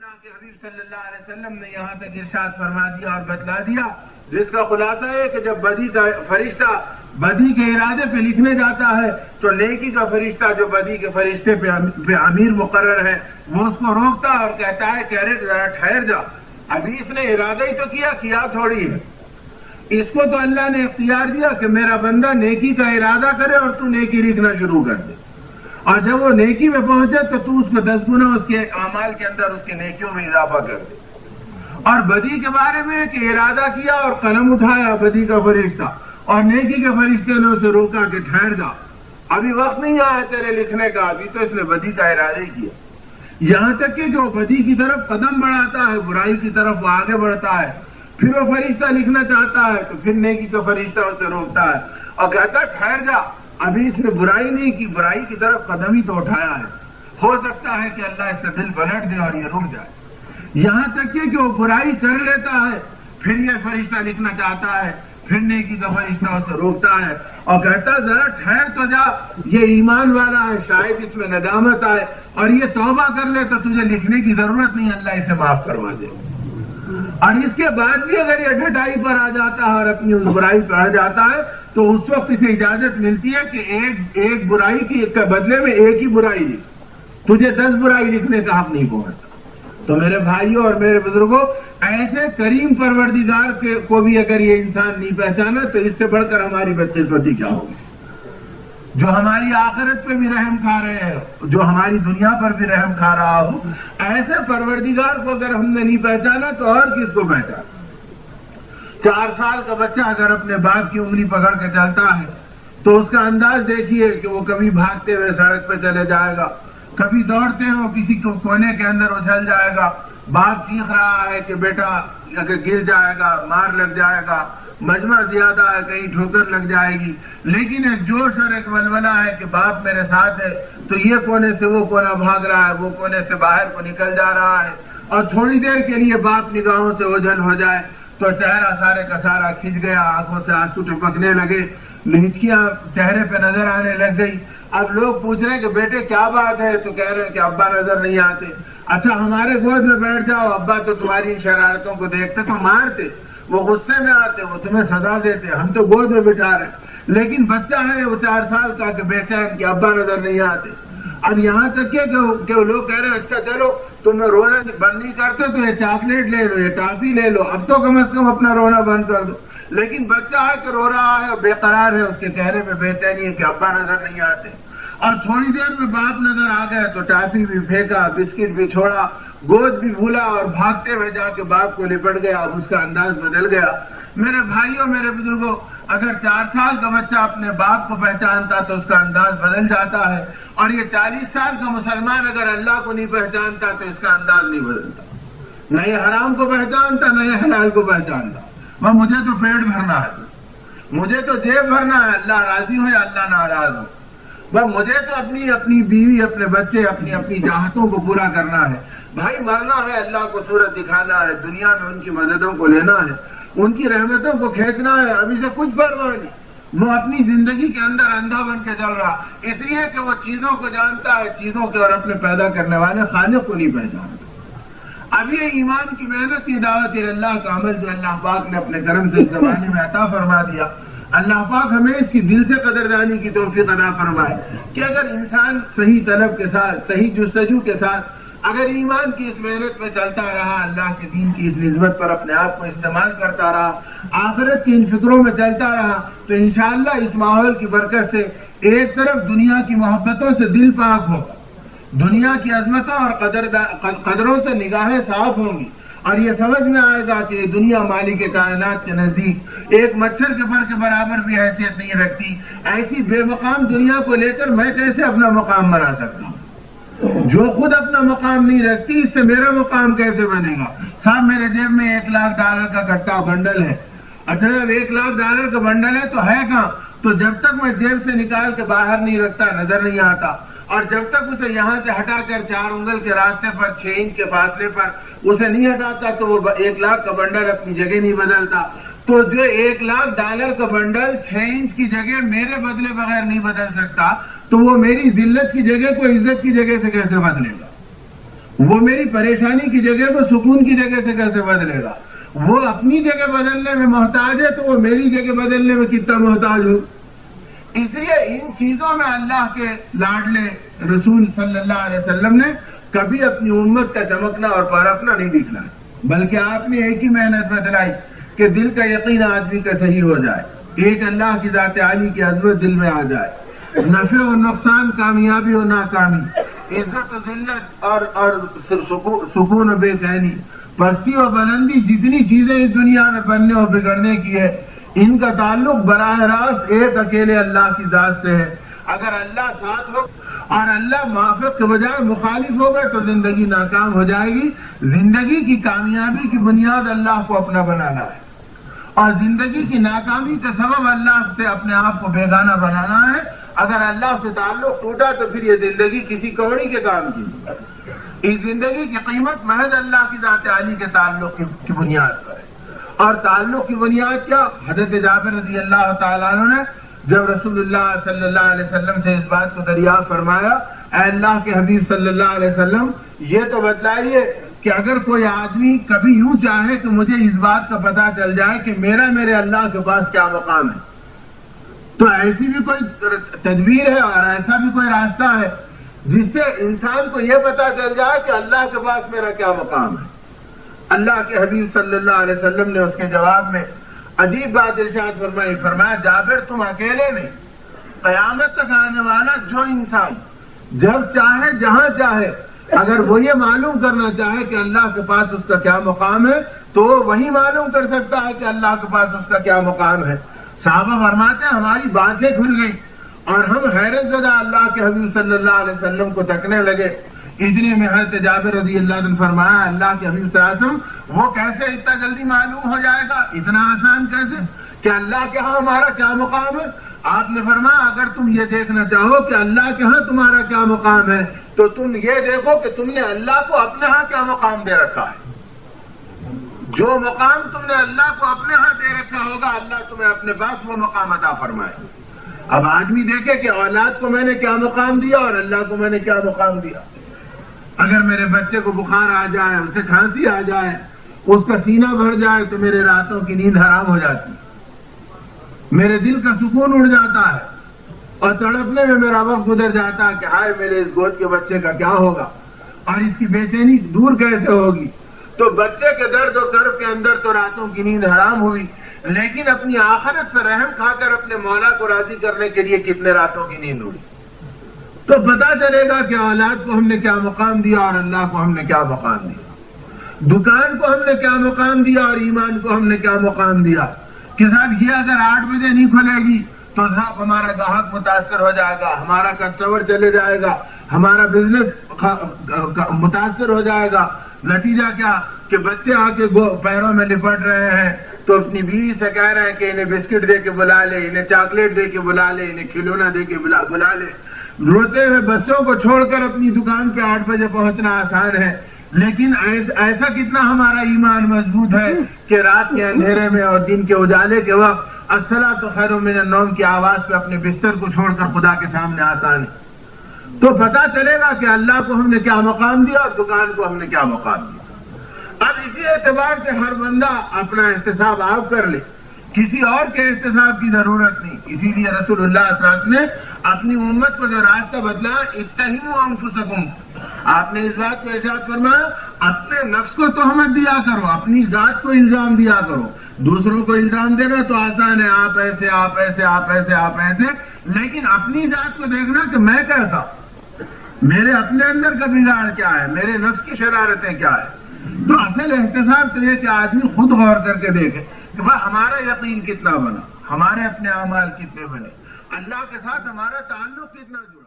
اللہ کے حبیب صلی اللہ علیہ وسلم نے یہاں تک ارشاد فرما دیا اور بتلا دیا، جس کا خلاصہ ہے کہ جب بدی کا فرشتہ بدی کے ارادے پہ لکھنے جاتا ہے تو نیکی کا فرشتہ جو بدی کے فرشتے پہ امیر مقرر ہے وہ اس کو روکتا ہے اور کہتا ہے کہ ارے ذرا ٹھہر جا، ابھی اس نے ارادہ ہی تو کیا تھوڑی ہے۔ اس کو تو اللہ نے اختیار دیا کہ میرا بندہ نیکی کا ارادہ کرے اور تو نیکی لکھنا شروع کر دے، اور جب وہ نیکی میں پہنچے تو اس کو 10 گنا اس کے اعمال کے اندر اس کی نیکیوں میں اضافہ کر دے۔ اور بدی کے بارے میں کہ ارادہ کیا اور قلم اٹھایا بدی کا فرشتہ، اور نیکی کے فرشتے نے اسے روکا کہ ٹھہر جا، ابھی وقت نہیں آیا تیرے لکھنے کا، ابھی تو اس نے بدی کا ارادہ ہی کیا۔ یہاں تک کہ جو بدی کی طرف قدم بڑھاتا ہے، برائی کی طرف وہ آگے بڑھتا ہے، پھر وہ فرشتہ لکھنا چاہتا ہے تو پھر نیکی کا فرشتہ اسے روکتا ہے اور کہتا ہے ٹھہر جا، ابھی اس نے برائی نہیں کی، برائی کی طرف قدم ہی تو اٹھایا ہے، ہو سکتا ہے کہ اللہ اس سے دل پلٹ دے اور یہ رک جائے۔ یہاں تک کہ وہ برائی کر لیتا ہے، پھر یہ فرشتہ لکھنا چاہتا ہے، پھر نیکی کا فرشتہ اسے روکتا ہے اور کہتا ہے ذرا ٹھہر تو جا، یہ ایمان والا ہے، شاید اس میں ندامت آئے اور یہ توبہ کر لے تو تجھے لکھنے کی ضرورت نہیں، اللہ اسے معاف کروا دے۔ اور اس کے بعد بھی اگر یہ ڈھٹائی پر آ جاتا ہے اور اپنی اس برائی پر آ جاتا ہے تو اس وقت اسے اجازت ملتی ہے کہ ایک برائی کے بدلے میں ایک ہی برائی لکھ، تجھے 10 برائی لکھنے کا حق نہیں پہنچتا۔ تو میرے بھائیوں اور میرے بزرگوں، ایسے کریم پروردگار کو بھی اگر یہ انسان نہیں پہچانا تو اس سے بڑھ کر ہماری بدقسمتی کیا ہوگی، جو ہماری آخرت پہ بھی رحم کھا رہے ہیں، جو ہماری دنیا پر بھی رحم کھا رہا ہو، ایسے پروردگار کو اگر ہم نے نہیں پہچانا تو اور کس کو پہچانا۔ 4 سال کا بچہ اگر اپنے باپ کی انگلی پکڑ کے چلتا ہے تو اس کا انداز دیکھیے کہ وہ کبھی بھاگتے ہوئے سڑک پہ چلے جائے گا، کبھی دوڑتے ہو کسی کو کونے کے اندر اچھل جائے گا، باپ چیخ رہا ہے کہ بیٹا اگر گر جائے گا، مار لگ جائے گا، مجمع زیادہ ہے کہیں ٹھوکر لگ جائے گی، لیکن ایک جوش اور ایک ولولہ ہے کہ باپ میرے ساتھ ہے، تو یہ کونے سے وہ کونا بھاگ رہا ہے، وہ کونے سے باہر کو نکل جا رہا ہے، اور تھوڑی دیر کے لیے باپ نگاہوں سے اوجھل ہو جائے تو چہرہ سارے کا سارا کھنچ گیا، آنکھوں سے آنسو ٹپکنے لگے، ہچکیاں چہرے پہ نظر آنے لگ گئی۔ اب لوگ پوچھ رہے ہیں کہ بیٹے کیا بات ہے، تو کہہ رہے ہیں کہ ابا نظر نہیں آتے۔ اچھا ہمارے گود میں بیٹھ جاؤ، ابا تو تمہاری شرارتوں کو دیکھتے تو مارتے، وہ غصے میں آتے، وہ تمہیں سزا دیتے، ہم تو گود میں بٹھا رہے ہیں، لیکن بچہ ہے وہ 4 سال کا کہ بیٹا ہے کہ ابا نظر نہیں آتے۔ اب یہاں تک کہ وہ لوگ کہہ رہے ہیں اچھا چلو تم رونا بند نہیں کرتے تو یہ چاکلیٹ لے لو، یہ ٹافی لے لو، اب تو کم از کم اپنا رونا بند کر دو، لیکن بچہ ہے کہ رو رہا ہے اور بے قرار ہے، اس کے چہرے میں بےچینی ہے کہ ابا نظر نہیں آتے۔ اور تھوڑی دیر میں باپ نظر آ گئے تو ٹافی بھی پھینکا، بسکٹ بھی چھوڑا، گود بھی بھولا اور بھاگتے ہوئے جا کے باپ کو لپٹ گیا، اب اس کا انداز بدل گیا۔ میرے بھائیوں میرے بزرگوں، اگر 4 سال کا بچہ اپنے باپ کو پہچانتا تو اس کا انداز بدل جاتا ہے، اور یہ 40 سال کا مسلمان اگر اللہ کو نہیں پہچانتا تو اس کا انداز نہیں بدلتا، نہ یہ حرام کو پہچانتا نہ یہ حلال کو پہچانتا۔ وہ مجھے تو پیٹ بھرنا ہے، مجھے تو جیب بھرنا ہے، اللہ راضی ہو یا اللہ ناراض ہو، بس مجھے تو اپنی بیوی، اپنے بچے، اپنی چاہتوں کو پورا کرنا ہے۔ بھائی مرنا ہے، اللہ کو صورت دکھانا ہے، دنیا میں ان کی مددوں کو لینا ہے، ان کی رحمتوں کو کھینچنا ہے، ابھی سے کچھ پرواہ نہیں۔ وہ اپنی زندگی کے اندر اندھا بن کے چل رہا، اس لیے کہ وہ چیزوں کو جانتا ہے، چیزوں کے اور اپنے پیدا کرنے والے خالق کو نہیں پہچانتا۔ اب یہ ایمان کی محنت کی دعوت اللہ کا عمل جو اللہ پاک نے اپنے کرم سے اس زمانے میں عطا فرما دیا، اللہ پاک ہمیں اس کی دل سے قدردانی کی توفیق عطا فرمائے کہ اگر انسان صحیح طلب کے ساتھ، صحیح جستجو کے ساتھ اگر ایمان کی اس محنت میں چلتا رہا، اللہ کے دین کی اس نسبت پر اپنے آپ کو استعمال کرتا رہا، آخرت کی ان فکروں میں چلتا رہا، تو انشاءاللہ اس ماحول کی برکت سے ایک طرف دنیا کی محبتوں سے دل پاک ہوگا، دنیا کی عظمتوں اور قدروں سے نگاہیں صاف ہوں گی، اور یہ سمجھ میں آئے گا کہ دنیا مالک کائنات کے نزدیک ایک مچھر کے پر کے برابر بھی حیثیت نہیں رکھتی، ایسی بے مقام دنیا کو لے کر میں کیسے اپنا مقام بنا سکتا ہوں؟ جو خود اپنا مقام نہیں رکھتی اس سے میرا مقام کیسے بنے گا؟ صاحب میرے جیب میں $1,00,000 کا کٹا بنڈل ہے، اچھا جب $1,00,000 کا بنڈل ہے تو ہے کہاں؟ تو جب تک میں جیب سے نکال کے باہر نہیں رکھتا نظر نہیں آتا، اور جب تک اسے یہاں سے ہٹا کر 4 انگل کے راستے پر 6 انچ کے فاصلے پر اسے نہیں ہٹاتا تو وہ 1,00,000 کا بنڈل اپنی جگہ نہیں بدلتا۔ تو جو $1,00,000 کا بنڈل 6 انچ کی جگہ میرے بدلے بغیر نہیں بدل سکتا، تو وہ میری ذلت کی جگہ کو عزت کی جگہ سے کیسے بدلے گا؟ وہ میری پریشانی کی جگہ کو سکون کی جگہ سے کیسے بدلے گا؟ وہ اپنی جگہ بدلنے میں محتاج ہے تو وہ میری جگہ بدلنے میں کتنا محتاج ہو؟ اس لیے ان چیزوں میں اللہ کے لاڈلے رسول صلی اللہ علیہ وسلم نے کبھی اپنی امت کا چمکنا اور پرکھنا نہیں دکھلایا، بلکہ آپ نے ایک ہی محنت بتلائی کہ دل کا یقین آدمی کا صحیح ہو جائے، ایک اللہ کی ذات عالی کی عظمت دل میں آ جائے، نفع و نقصان، کامیابی و ناکامی، عزت و ذلت اور سکون و بے چینی، پستی و بلندی، جتنی چیزیں اس دنیا میں بننے اور بگڑنے کی ہے، ان کا تعلق براہ راست ایک اکیلے اللہ کی ذات سے ہے۔ اگر اللہ ساتھ ہو اور اللہ موافق کے بجائے مخالف ہوگا تو زندگی ناکام ہو جائے گی۔ زندگی کی کامیابی کی بنیاد اللہ کو اپنا بنانا ہے، اور زندگی کی ناکامی کا سبب اللہ سے اپنے آپ کو بیگانہ بنانا ہے۔ اگر اللہ سے تعلق ٹوٹا تو پھر یہ زندگی کسی کوڑی کے کام کی۔ اس زندگی کی قیمت محض اللہ کی ذات عالی کے تعلق کی بنیاد پر ہے۔ اور تعلق کی بنیاد کیا؟ حضرت جابر رضی اللہ تعالیٰ عنہ نے جب رسول اللہ صلی اللہ علیہ وسلم سے اس بات کو دریافت فرمایا، اے اللہ کے حبیب صلی اللہ علیہ وسلم، یہ تو بتلائیے کہ اگر کوئی آدمی کبھی یوں چاہے کہ مجھے اس بات کا پتہ چل جائے کہ میرے اللہ کے پاس کیا مقام ہے، تو ایسی بھی کوئی تدبیر ہے اور ایسا بھی کوئی راستہ ہے جس سے انسان کو یہ پتہ چل جائے کہ اللہ کے پاس میرا کیا مقام ہے؟ اللہ کے حبیب صلی اللہ علیہ وسلم نے اس کے جواب میں عجیب بات ارشاد فرمائی، فرمایا جابر تم اکیلے نہیں، قیامت تک آنے والا جو انسان جب چاہے جہاں چاہے اگر وہ یہ معلوم کرنا چاہے کہ اللہ کے پاس اس کا کیا مقام ہے تو وہی معلوم کر سکتا ہے کہ اللہ کے پاس اس کا کیا مقام ہے۔ صحابہ فرماتے ہیں ہماری بانسیں کھل گئی اور ہم حیرت زدہ اللہ کے حبیب صلی اللہ علیہ وسلم کو تکنے لگے۔ اتنے میں حضرت جابر رضی اللہ عنہ فرمایا اللہ کے حبیب صلی اللہ علیہ وسلم وہ کیسے اتنا جلدی معلوم ہو جائے گا، اتنا آسان کیسے کہ اللہ کے ہاں ہمارا کیا مقام ہے؟ آپ نے فرمایا اگر تم یہ دیکھنا چاہو کہ اللہ کے ہاں تمہارا کیا مقام ہے تو تم یہ دیکھو کہ تم نے اللہ کو اپنے ہاں کیا مقام دے رکھا ہے۔ جو مقام تم نے اللہ کو اپنے ہاں دے رکھا ہوگا اللہ تمہیں اپنے پاس وہ مقام عطا فرمائے۔ اب آدمی دیکھے کہ اولاد کو میں نے کیا مقام دیا اور اللہ کو میں نے کیا مقام دیا۔ اگر میرے بچے کو بخار آ جائے، اسے کھانسی آ جائے، اس کا سینہ بھر جائے تو میرے راتوں کی نیند حرام ہو جاتی، میرے دل کا سکون اڑ جاتا ہے اور تڑپنے میں میرا وقت گزر جاتا ہے کہ ہائے میرے اس گود کے بچے کا کیا ہوگا اور اس کی بے چینی دور کیسے ہوگی۔ تو بچے کے درد و کرب کے اندر تو راتوں کی نیند حرام ہوئی، لیکن اپنی آخرت سے رحم کھا کر اپنے مولا کو راضی کرنے کے لیے کتنے راتوں کی نیند اڑی۔ تو پتا چلے گا کہ اولاد کو ہم نے کیا مقام دیا اور اللہ کو ہم نے کیا مقام دیا، دکان کو ہم نے کیا مقام دیا اور ایمان کو ہم نے کیا مقام دیا۔ کہ صاحب یہ اگر 8 بجے نہیں کھلے گی تو صاحب ہمارا گاہک متاثر ہو جائے گا، ہمارا کسٹمر چلے جائے گا، ہمارا بزنس متاثر ہو جائے گا۔ نتیجہ کیا کہ بچے آ کے پیروں میں لپٹ رہے ہیں تو اپنی بیوی سے کہہ رہے ہیں کہ انہیں بسکٹ دے کے بلا لے، انہیں چاکلیٹ دے کے بلا لے، انہیں کھلونا دے کے بلا لے۔ روتے ہوئے بچوں کو چھوڑ کر اپنی دکان پہ 8 بجے پہنچنا آسان ہے، لیکن ایسا کتنا ہمارا ایمان مضبوط ہے کہ رات کے اندھیرے میں اور دن کے اجالے کے وقت الصلاۃ خیر من النوم کی آواز پہ اپنے بستر کو چھوڑ کر خدا کے سامنے آسان ہے۔ تو پتا چلے گا کہ اللہ کو ہم نے کیا مقام دیا اور دکان کو ہم نے کیا مقام دیا۔ اب اسی اعتبار سے ہر بندہ اپنا احتساب آپ کر لے، کسی اور کے احتساب کی ضرورت نہیں۔ اسی لیے رسول اللہ صلی اللہ علیہ وسلم نے اپنی امت کو جو راستہ بدلا، اتہموا انفسکم، آپ نے اس بات کو ارشاد فرمایا اپنے نفس کو تہمت دیا کرو، اپنی ذات کو الزام دیا کرو۔ دوسروں کو الزام دینا تو آسان ہے، آپ ایسے آپ ایسے آپ ایسے آپ ایسے، لیکن اپنی ذات کو دیکھنا کہ میں کیسا، میرے اپنے اندر کا بگاڑ کیا ہے، میرے نفس کی شرارتیں کیا ہے۔ تو اصل احتساب تو یہ کہ آدمی خود غور کر کے دیکھے کہ بھائی ہمارا یقین کتنا بنا، ہمارے اپنے اعمال کتنے بنے، اللہ کے ساتھ ہمارا تعلق کتنا جڑا۔